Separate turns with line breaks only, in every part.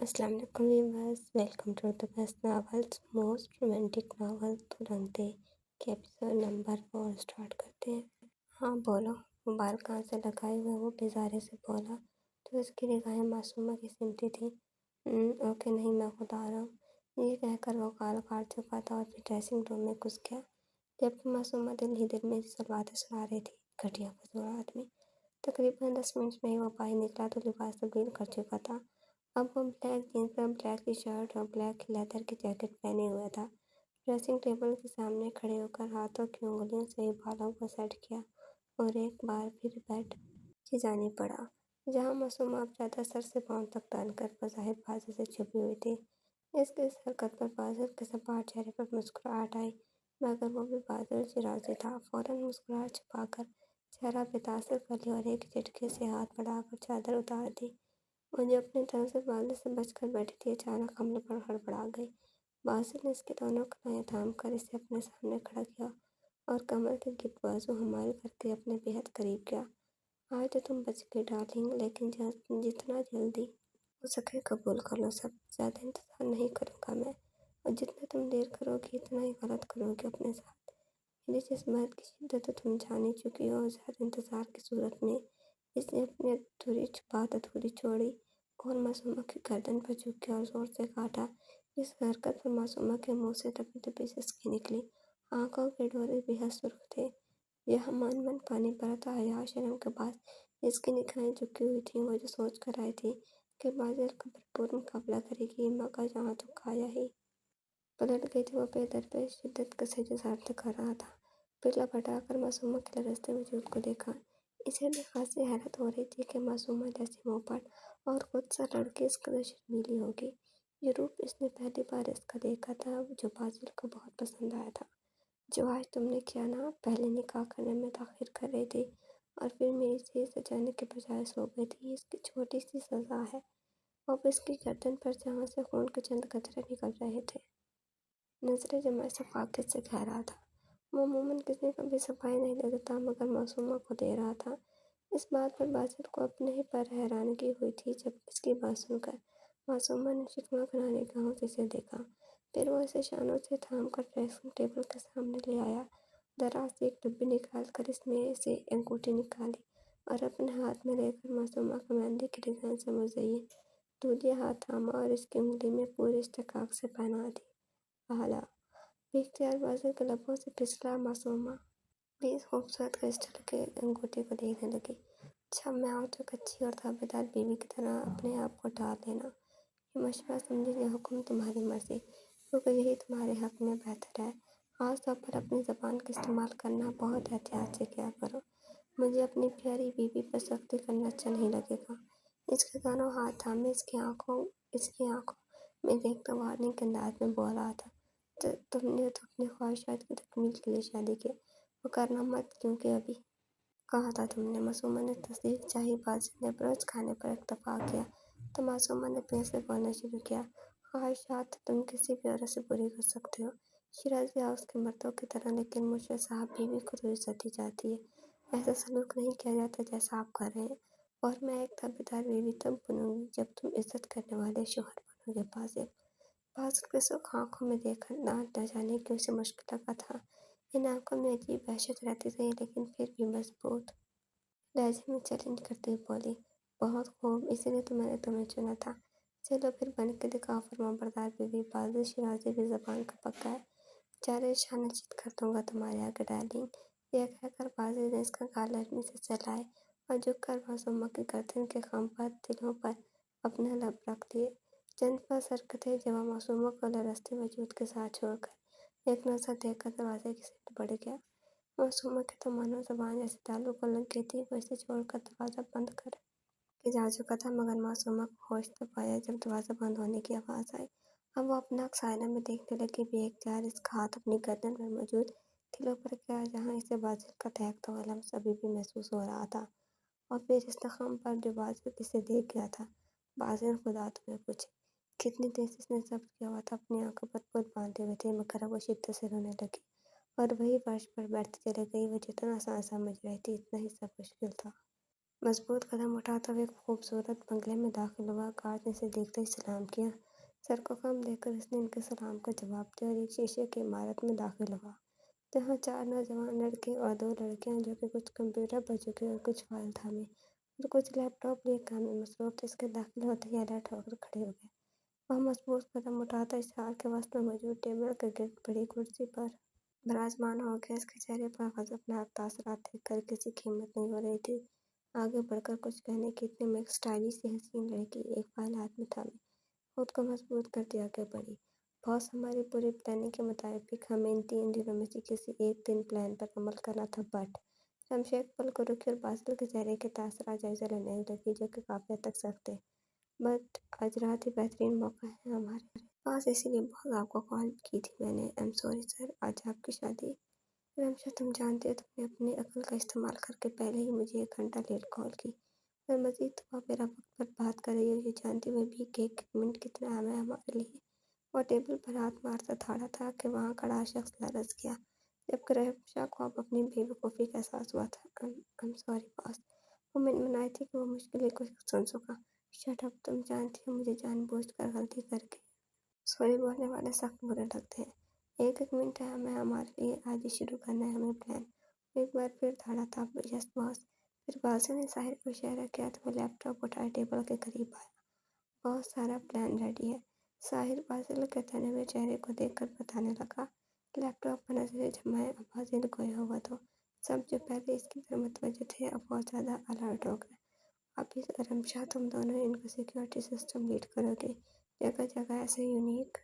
अस्सलाम वालेकुम viewers, welcome to the best novels most romantic novel तुरंते के एपिसोड नंबर 4 स्टार्ट करते हैं। हाँ बोलो, मोबाइल कहाँ से लगाए हुए वो बेजारे से बोला तो उसकी निगाहें मासूमा की सिमटी थी। ओके नहीं, मैं खुद आ रहा हूँ, ये कहकर वो कॉल काट चुका था और फिर ड्रेसिंग रूम में घुस गया, जबकि मासूमा दिल ही दिल में सलवातें सुना रही थी। घटिया फजूल आदमी। तकरीबन 10 मिनट में ही वो बाहर निकला तो लिबास तब्दील कर चुका था। अब वो ब्लैक जीन्स पर ब्लैक टी शर्ट और ब्लैक लेदर की जैकेट पहने हुआ था। ड्रेसिंग टेबल के सामने खड़े होकर हाथों की उंगलियों से बालों को सेट किया और एक बार फिर बेड की जाने पड़ा, जहाँ मासूमा अब ज़्यादा सर से पाँव तक तनकर बज़ाहिर बादल से छुपी हुई थी। इसके इस हरकत पर बादल के सपाट चेहरे पर मुस्कुराहट आई, मगर वो भी बादल से राजी था। फौरन मुस्कुराहट छुपाकर चेहरा बेतासर कर लिया और एक झटके से हाथ बढ़ाकर चादर उतार दी। वो जो अपनी तरफ से बादल से बचकर बैठी थी, अचानक हमले पर हड़बड़ा गई। बासिल ने इसके दोनों कलाएं थाम कर इसे अपने सामने खड़ा किया और कमर के गिर्द बाजू हमारी करके अपने बेहद करीब किया। आज तो तुम बच गई डार्लिंग, लेकिन जितना जल्दी हो सके कबूल कर लो सब। ज़्यादा इंतज़ार नहीं करूँगा मैं, और जितना तुम देर करोगी इतना ही गलत करोगी अपने साथ। मेरी जज्बात की शिद्दत तो तुम जान ही चुकी हो। ज़्यादा इंतज़ार की सूरत में इसने अपनी अधूरी बात अधूरी छोड़ी और मासूमा की गर्दन पर झुक गया और जोर से काटा। इस हरकत पर मासूमा के मुंह से दबी दबी सिसकी निकली। आंखों के डोरे बेहद सुर्ख थे, यह मन मन पानी भरा था। हया शर्म के बाद इसकी निगाहें झुकी हुई थी। वो जो सोच कर आई थी कि बादल का भरपूर मुकाबला करेगी, मगर यहाँ तो खाया ही पलट गई थी। वो बेदर पे शिद्दत से जो सार्थक कर रहा था। फिर लपटाकर मासूमा के लरजते वजूद को देखा। इसे देखा से हैरत हो रही थी कि मासूमा जैसी मोहब्बत और खुद सा लड़की इस कदर शर्मीली होगी। ये रूप इसने पहली बार इसका देखा था, जो बाजिल को बहुत पसंद आया था। जो आज तुमने किया ना, पहले निकाह करने में ताखिर कर रही थी और फिर मेरी से सजाने के बजाय सो गई थी, इसकी छोटी सी सजा है। अब इसकी गर्दन पर जहाँ से खून के चंद कतरे निकल रहे थे, नजरें जमाए सफाकत से कह रहा था। वो अमूमन किसी को भी सफाई नहीं दे देता, मगर मासूमा को दे रहा था। इस बात पर बासिल को अपने ही पर हैरानगी हुई थी, जब इसकी बात सुनकर मासूमा ने शिकवा खना निगाहों से इसे देखा। फिर वो इसे शानों से थाम कर ड्रेसिंग टेबल के सामने ले आया। दराज से एक डब्बी निकाल कर इसमें से अंगूठी निकाली और अपने हाथ में लेकर मासूमा को मेहंदी की डिजाइन से मुज़य्यन दूधिया हाथ थामा और इसकी उंगली में पूरी इस्तेकाक से पहना दी। आला बेख्तियार बासिल के लबों से फिसला। मासूमा भी इस खूबसूरत क्रिस्टल के अंगूठी को देखने लगी। जब मैं आऊँ तो एक अच्छी और ताबेदार बीवी की तरह अपने आप को ढाल लेना। ये मशवरा समझे, ये हुक्म तुम्हारी मर्जी, क्योंकि यही तुम्हारे हक में बेहतर है। खास तौर पर अपनी ज़बान का इस्तेमाल करना बहुत एहतियात से किया करो। मुझे अपनी प्यारी बीवी पर सख्ती करना अच्छा नहीं लगेगा। इसके दोनों हाथ थामे इसकी आंखों में देखकर वार्निंग के अंदाज में बोल रहा था। तुमने तो अपनी ख्वाहिशात की तकमील के लिए शादी की, वो करना मत, क्योंकि अभी कहा था तुमने। मासूमा ने तस्दीक चाही। बासिल ने ब्रोच खाने पर इत्तफाक किया तो मासूमा ने फिर से बोलना शुरू किया। ख्वाहिशात तो तुम किसी भी औरत से पूरी कर सकते हो, शिराजी हाउस के मर्दों की तरह, लेकिन मुझसे साहब बीवी को तो इज्जत दी जाती है। ऐसा सलूक नहीं किया जाता जैसा आप कर रहे हैं, और मैं एक ताबेदार बीवी तब बनूंगी जब तुम इज्जत करने वाले शोहर बनोगे। बासिल के सुख आंखों में देखकर न जाने क्यों से मुश्किल लगा था। इन आंखों में अजीब वहशत रहती थी, लेकिन फिर भी मजबूत लहजे में चैलेंज करती हुई बोली, बहुत खूब, इसीलिए तो मैंने तुम्हें चुना था। चलो फिर बन के दिखाओ फरमाबरदार बीवी। बादल शिराजी भी जबान का पक्का है, चारे शान चित कर दूंगा तुम्हारे आगे डार्लिंग। यह कहकर बादल ने इसका गाल नरमी से चलाए और झुककर मासूमा की गर्दन के खम पर दिलों पर अपने लब रख दिए। चंद पल सरकते जब मासूमा को लरजते वजूद के साथ छोड़कर एक नजर देखकर दरवाजे की सिमट बढ़ गया। मासूमा के तो मानो ज़बान जैसे तालू को लग गई थी। वो इसे छोड़कर दरवाज़ा बंद कर के जा चुका था, मगर मासूमा को होश तब आया जब दरवाज़ा बंद होने की आवाज़ आई। अब वो अपना आईने में देखने लगी। बेख्तियार इसका हाथ अपनी गर्दन पर मौजूद तिलों पर गया, जहाँ इसे बाजिल का तहकता हुआ लम्स अभी भी महसूस हो रहा था। और फिर इस जख्म पर जो बाजिल इसे देख गया था। बाजिल, खुदा तुम्हें पूछे कितनी देर से इसने जब्त किया हुआ था। अपनी आंखों पर पुल बांधे हुए थे, मगर अब वो शिद्दत से रोने लगी और वही फर्श पर बैठती चली गई। वो जितना आसान समझ रही थी, इतना ही सब मुश्किल था। मजबूत कदम उठाता हुआ एक खूबसूरत बंगले में दाखिल हुआ। गार्ड ने इसे देखते ही सलाम किया। सर को कम देखकर उसने इनके सलाम का जवाब दिया और एक शीशे की इमारत में दाखिल हुआ, जहाँ 4 नौजवान लड़के और 2 लड़कियां जो कि कुछ कंप्यूटर पर झुके और कुछ फाइल थामे और कुछ लैपटॉप लिए काम में मसरूफ थे। इसके दाखिल होते ही अलर्ट होकर खड़े हो गए। वह मजबूत कदम उठाता इस हाल के वस्त में मौजूद टेबल के गिर्द बड़ी कुर्सी पर विराजमान हो गया। इसके चेहरे पर गजबनाक तासरात देखकर किसी की हिम्मत नहीं हो रही थी आगे बढ़कर कुछ कहने की। इतने में एक स्टाइलिश सी हसीन लड़की एक फाइल हाथ में थामे खुद को मजबूत करती आगे बढ़ी। बॉस, हमारी पूरी प्लानिंग के मुताबिक हमें इन 3 दिनों में से किसी एक दिन प्लान पर अमल करना था, बट शमशेर एक पल को रुकी और बादल के चेहरे के तासरात जायजा लेने लगी, जो कि काफी हद तक सख्त थे। बट आज रात ही बेहतरीन मौका है हमारे पास, इसीलिए बॉस आपको कॉल की थी मैंने। आई एम सॉरी सर, आज आपकी शादी। रमशा, तुम जानती हो तुमने अपनी अक्ल का इस्तेमाल करके पहले ही मुझे 1 घंटा लेट कॉल की और मजीद तुम आप मेरा वक्त पर बात कर रही हो, ये जानती हुए भी कि 1 मिनट कितना अहम है हमारे लिए। वो टेबल पर हाथ मारता ठाड़ा था कि वहाँ खड़ा शख्स लरज़ गया, जबकि रमशा को अब अपनी बेवकूफ़ी का एहसास हुआ था। I am sorry boss. वो मनमनाई थी कि वो मुश्किल को सुन सका। शट अप, तुम जानती हो मुझे जानबूझकर गलती करके सॉरी बोलने वाले सख्त बुरे लगते हैं। 1 मिनट है हमें हमारे लिए, आज ही शुरू करना है हमें प्लान। एक बार फिर धड़ा था। Yes boss. फिर बादशाह ने साहिर को इशारा किया तो वो लैपटॉप उठाए टेबल के करीब आया। बहुत सारा प्लान रेडी है, साहिर बादल के तने हुए चेहरे को देखकर बताने लगा। लैपटॉप पर नजरें जमाए अब बादल खोया हुआ तो सब जो पहले इसकी तरफ मुतवज्जो थे अब बहुत ज़्यादा अलर्ट हो गए। अब इस रमशा, तुम दोनों इनको सिक्योरिटी सिस्टम लीड करोगे। जगह जगह ऐसे यूनिक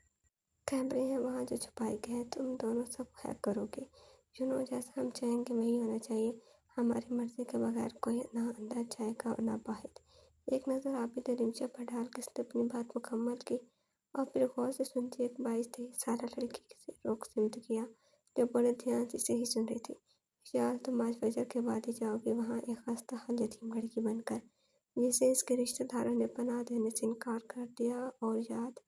कैमरे हैं वहाँ जो छुपाए गए हैं, तुम दोनों सब हैक करोगे। जैसा हम चाहेंगे वही होना चाहिए। हमारी मर्जी के बगैर कोई ना अंदर जाएगा और ना बाहर। एक नज़र आबिद रिमशा पर डाल के उसने अपनी बात मुकम्मल की और फिर गौर से सुनती एक 22-23 साल लड़की से रोक सिमट किया, जो बड़े ध्यान से इसे ही सुन रही थी। विशाल, तुम आज फजर के बाद ही जाओगे वहाँ, एक खस्ता हाल यतीम लड़की बनकर, जिसे इसके रिश्तेदारों ने पनाह देने से इनकार कर दिया। और याद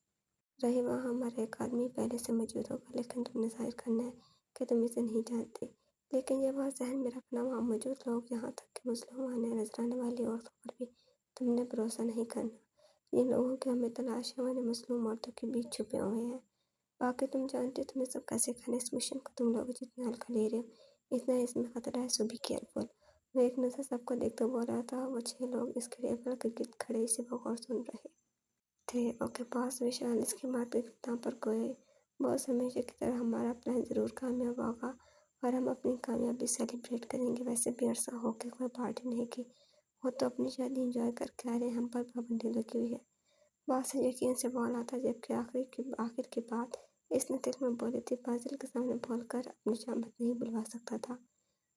रहे वहाँ हमारा एक आदमी पहले से मौजूद होगा, लेकिन तुमने जाहिर करना है कि तुम इसे नहीं जानते। लेकिन ये बात ज़हन में रखना, वहाँ मौजूद लोग, यहाँ तक कि मुसलमान है, नजर आने वाली औरतों पर भी तुमने भरोसा नहीं करना। जिन लोगों की हमें तलाश है उन्हें मुस्लिम औरतों के बीच छुपे हुए हैं। बाकी तुम जानते हो तुम्हें सब कैसे करना है। इस मिशन को तुम लोग जितना हल्का ले रहे हो, इतना इसमें खतरा है, सो बी केयरफुल। वो एक नज़र सबको देखते बोल रहा था। वो 6 लोग इसके टेबल के गिर्द खड़े इसे बगौर सुन रहे थे। ओके बॉस, विशाल इसके बाद इख्तिताम पर गए। बॉस, हमेशा की तरह हमारा प्लान ज़रूर कामयाब होगा और हम अपनी कामयाबी सेलिब्रेट करेंगे। वैसे भी अरसा हो गया कोई पार्टी नहीं की, वो तो अपनी शादी इंजॉय करके आ रहे हैं, हम पर पाबंदी लगी हुई है। बॉस से यकीन से बोला था, जबकि आखिर की बात इसने दिल में बोली थी। बाजिल के सामने बोलकर अपनी शामत नहीं बुलवा सकता था।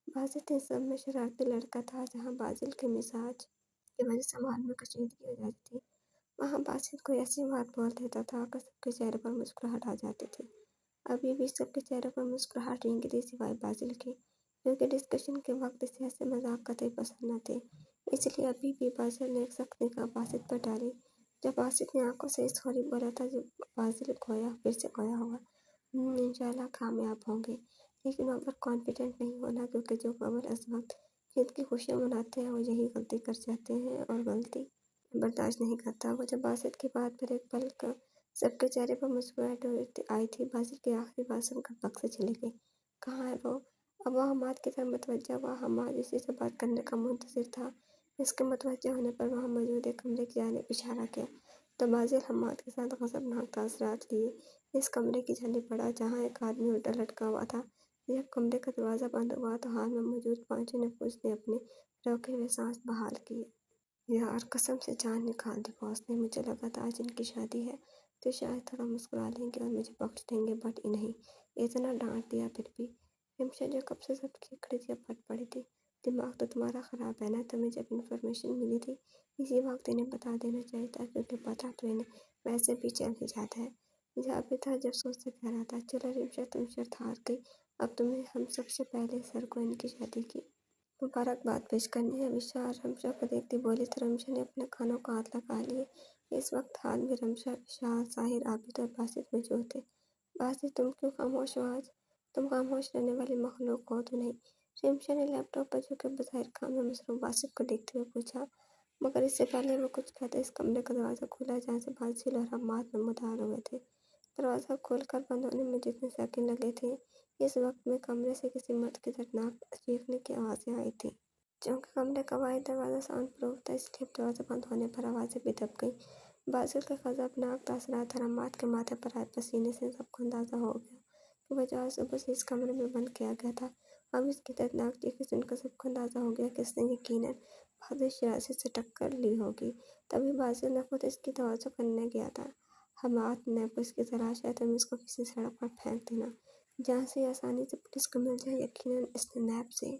बाजिल इन सब में शरारती लड़का था, जहाँ बाजिल के मिजाज की वजह से माहौल में कशीदगी हो जाती थी, वहाँ बासित कोई ऐसी बात बोल देता था कि सबके चेहरे पर मुस्कुराहट आ जाती थी। अभी भी सबके चेहरे पर मुस्कुराहट रेंगी थी सिवाय बासिल के, क्योंकि डिस्कशन के वक्त इसे ऐसे मजाक कतई पसंद न थे। इसलिए अभी भी बासिल ने एक सख्त निगाह बासित पर डाली। जब बासित ने आंखों से सॉरी बोला था, जब बासिल खोया फिर से खोया हुआ। इंशाल्लाह कामयाब होंगे, लेकिन ओवर कॉन्फिडेंट नहीं होना, क्योंकि जो कबल इस वक्त जीत की खुशियाँ मनाते हैं वो यही गलती कर जाते हैं और गलती बर्दाश्त नहीं करता। वो जब बासित की बात पर एक पल का सबके चेहरे पर मुस्कुराहट आई थी, बासित की आखिरी बात सुनकर पग से चली गई। कहाँ है वो? अब वह हमाद की तरफ मुतवज्जा हुआ। हमाद इसी से बात करने का मुंतजिर था। इसके मुतवज्जा होने पर वहाँ मौजूद एक कमरे की जानिब इशारा किया तो बाजिल हमाद के साथ गजबनाक तासरात लिए इस कमरे की जानिब बढ़ा, जहाँ एक आदमी उल्टा लटका हुआ था। जब कमरे का दरवाज़ा बंद हुआ तो हाल में मौजूद पांचों नफूस ने अपने रोके हुए सांस बहाल किए। यार कसम से जान निकाल दी बॉस ने। मुझे लगा था आज इनकी शादी है तो शायद थोड़ा मुस्कुरा लेंगे और मुझे बख्श देंगे, बट नहीं, इतना डांट दिया। फिर भी रिमशा जो कब से सबकी खड़ी थी अब फट पड़ी थी। दिमाग तो तुम्हारा ख़राब है ना? तुम्हें जब इन्फॉर्मेशन मिली थी इसी वक्त इन्हें बता देना चाहिए था, क्योंकि पता तो इन्हें वैसे भी चल ही जाता है। जहाँ भी था जब सोच से कह रहा था। चलो रिमशा, तुम शर्त हार गई। अब तुम्हें हम सबसे पहले सर को इनकी शादी की मुबारकबाद पेश करनी है। विशाल रमशा को देखती बोली तो रमशा ने अपने कानों को हाथ लगा लिए। इस वक्त हाल में रमशा, विशाल, साहिर, आबिद और बासित मौजूद थे। बासित, तुम क्यों खामोश हो आज? तुम खामोश रहने वाली मखलूक हो तो नहीं। रिमशा ने लैपटॉप पर झुके बज़ाहिर काम में मसरूफ बासित को देखते हुए पूछा, मगर इससे पहले वो कुछ कहते इस कमरे का दरवाज़ा खुला जहाँ से बासिल और हम्माद नमूदार हुए थे। दरवाज़ा खोलकर बंद होने में जितने सेकंड लगे थे, इस वक्त में कमरे से किसी मर्द की दर्दनाक चीखने की आवाज़ें आई थीं। चूँकि कमरे का वाहिद दरवाज़ा साउंड प्रूफ था, इसलिए दरवाज़ा बंद होने पर आवाज़ें भी दब गईं। बासिल के ग़ज़बनाक तासरात और हम्माद के माथे पर आए पसीने से सबको अंदाज़ा हो गया कि वह जो सुबह से इस कमरे में बंद किया गया था, अब इसकी दर्दनाक चीखें सुनकर सबको अंदाज़ा हो गया कि इसने यकीनन बासिल शिराज़ी से टक्कर ली होगी। तभी बासिल ने खुद इसकी तवज्जो करने गया था। हम्माद ने इसकी तलाश है तुम इसको किसी सड़क पर फेंक देना, जहाँ से आसानी से पुलिस को मिल जाए। यकीनन इसने नैब से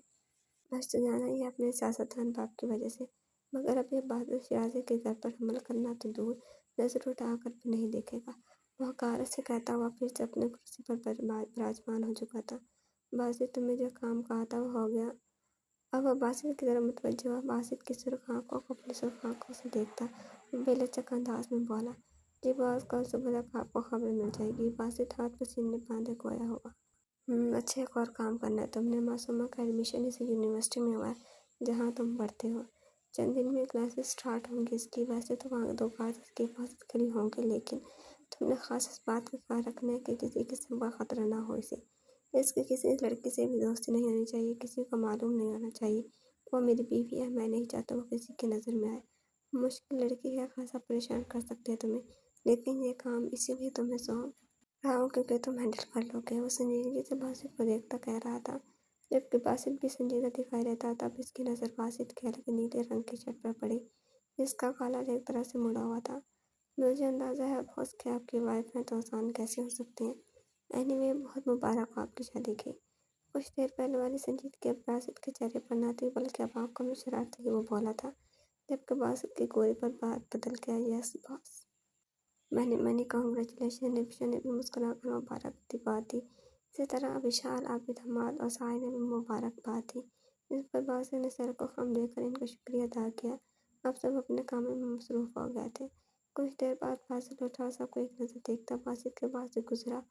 बच तो जाना ही अपने सियासतदान बाप की वजह से, मगर अब यह बादल शिराज़ी के घर पर हमला करना तो दूर, नज़र उठाकर भी नहीं देखेगा। वह हकारत से कहता हुआ फिर से अपनी कुर्सी पर विराजमान हो चुका था। बासित तुम्हें जो काम कहा था वो हो गया। अब वह बासित की तरफ मुतवज्जो हुआ। बासित की सुर्ख आंखों को अपनी सुर्ख आंखों से देखता वो बेलचक अंदाज में बोला, जी बॉस, कल सुबह तक आपको खबर मिल जाएगी। बासित हाथ पसीने बांधे खोया हुआ। अच्छा, एक और काम करना है तुमने। मासूमा का एडमिशन इसी यूनिवर्सिटी में हुआ है जहाँ तुम पढ़ते हो। चंद दिन में क्लासेस स्टार्ट होंगी इसकी। वैसे तो वहाँ 2 क्लास इसकी हिफाजत के लिए होंगे, लेकिन तुमने खास इस बात का ख्याल रखना है कि किसी किस्म का खतरा ना हो इसे। इसकी किसी लड़की से भी दोस्ती नहीं होनी चाहिए, किसी को मालूम नहीं होना चाहिए वो मेरी बीवी है। मैं नहीं चाहता वो किसी की नज़र में आए। मुश्किल लड़की है, खासा परेशान कर सकती है तुम्हें, लेकिन ये काम इसीलिए तुम्हें सौंप रहा हूँ क्योंकि तुम हैंडल कर लोगे। वो संजीदगी से बासित को देखता कह रहा था, जबकि बासित भी संजीदा दिखाई देता। तब इसकी नज़र बासित के हल्के नीले रंग की शर्ट पर पड़ी, जिसका कॉलर एक तरह से मुड़ा हुआ था। मुझे अंदाज़ा है बॉस कि आपकी वाइफ हैं तो आसान कैसे हो सकती हैं। एनीवे, बहुत मुबारक हो आपकी शादी की। कुछ देर पहले वाली संजीदगी अब बासित के चेहरे पर न थी, बल्कि अब आंखों में शरारत ही वो बोला था, जबकि बासित की गोली पर बात बदल गया। यस बॉस, मैंने मनी कांग्रेचुलेशन। रिमशा ने भी मुस्कुराकर मुबारकबाद बात दी। इसी तरह विशाल, आबिद, हम्माद और साहिल ने भी मुबारकबाद दी। इस पर बासित ने सर को खम देकर इनका शुक्रिया अदा किया। अब सब अपने कामों में मसरूफ हो गए थे। कुछ देर बाद बासित उठा और सबको एक नज़र देखता बासित के पास से गुजरा।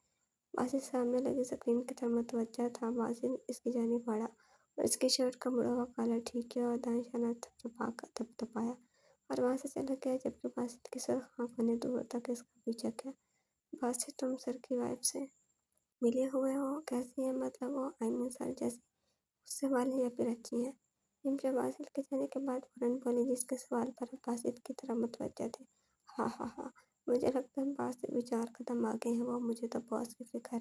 बासित सामने लगी स्क्रीन की तरफ मुतवज्जा था। बासित इसकी जानिब बढ़ा और इसकी शर्ट का मुड़ा हुआ कॉलर ठीक किया और दाएं शाना थपथपाया और वहाँ से चला गया, जबकि बासित की सुर्ख आंखों ने दूर तक इसका पीछा किया। बासित, तुम सर की वाइफ से मिले हुए हो? कैसी है? मतलब वो सर जैसी गुस्से वाली या फिर अच्छी है? रिमशा बासित के जाने के बाद फौरन बोली, जिसके सवाल पर अब बासित की तरफ मुतवज्जा थे। हा, मुझे लगता है बासित भी 4 कदम आगे हैं वो। मुझे तो बॉस की फिक्र है।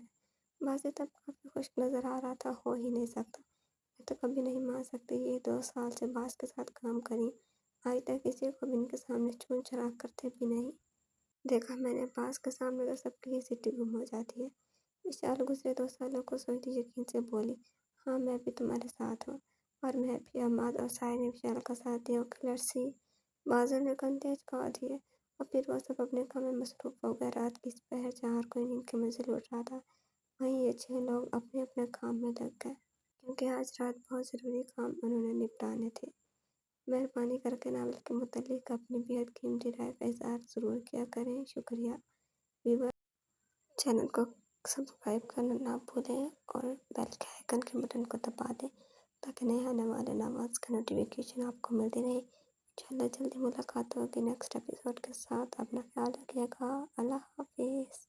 बासित अब काफ़ी खुश नज़र आ रहा था। हो ही नहीं सकता, मैं तो कभी नहीं मान सकती। ये 2 साल से बास के साथ काम करी, आज तक किसी को भी इनके सामने चून चराग करते भी नहीं देखा मैंने। बास के सामने तो सबकी ही सिटी गुम हो जाती है। विशाल गुजरे 2 सालों को सोचती यकीन से बोली, हाँ मैं भी तुम्हारे साथ हूँ। और मैं भी। अम्माद और साय ने विशाल का साथ दिया। क्लर सी बाजू ने कंधे झुका दिए और फिर वो सब अपने काम में मसरूफ हो गए। रात की पहर जहाँ हर कोई नींद की मंजिल उठ रहा था, वहीं ये 6 लोग अपने अपने काम में लग गए, क्योंकि आज रात बहुत ज़रूरी काम उन्होंने निपटाने थे। मेहरबानी करके नावल के मुतालिक अपनी बेहद कीमती राय का इज़हार ज़रूर किया करें। शुक्रिया। व्यूअर, चैनल को सब्सक्राइब करना ना भूलें और बेल के आइकन के बटन को दबा दें ताकि नए आने वाले नवाज़ का नोटिफिकेशन आपको मिलती रहे। इंशाल्लाह जल्दी मुलाकात होगी नेक्स्ट एपिसोड के साथ। अपना ख्याल रखिएगा। अल्लाह हाफिज़।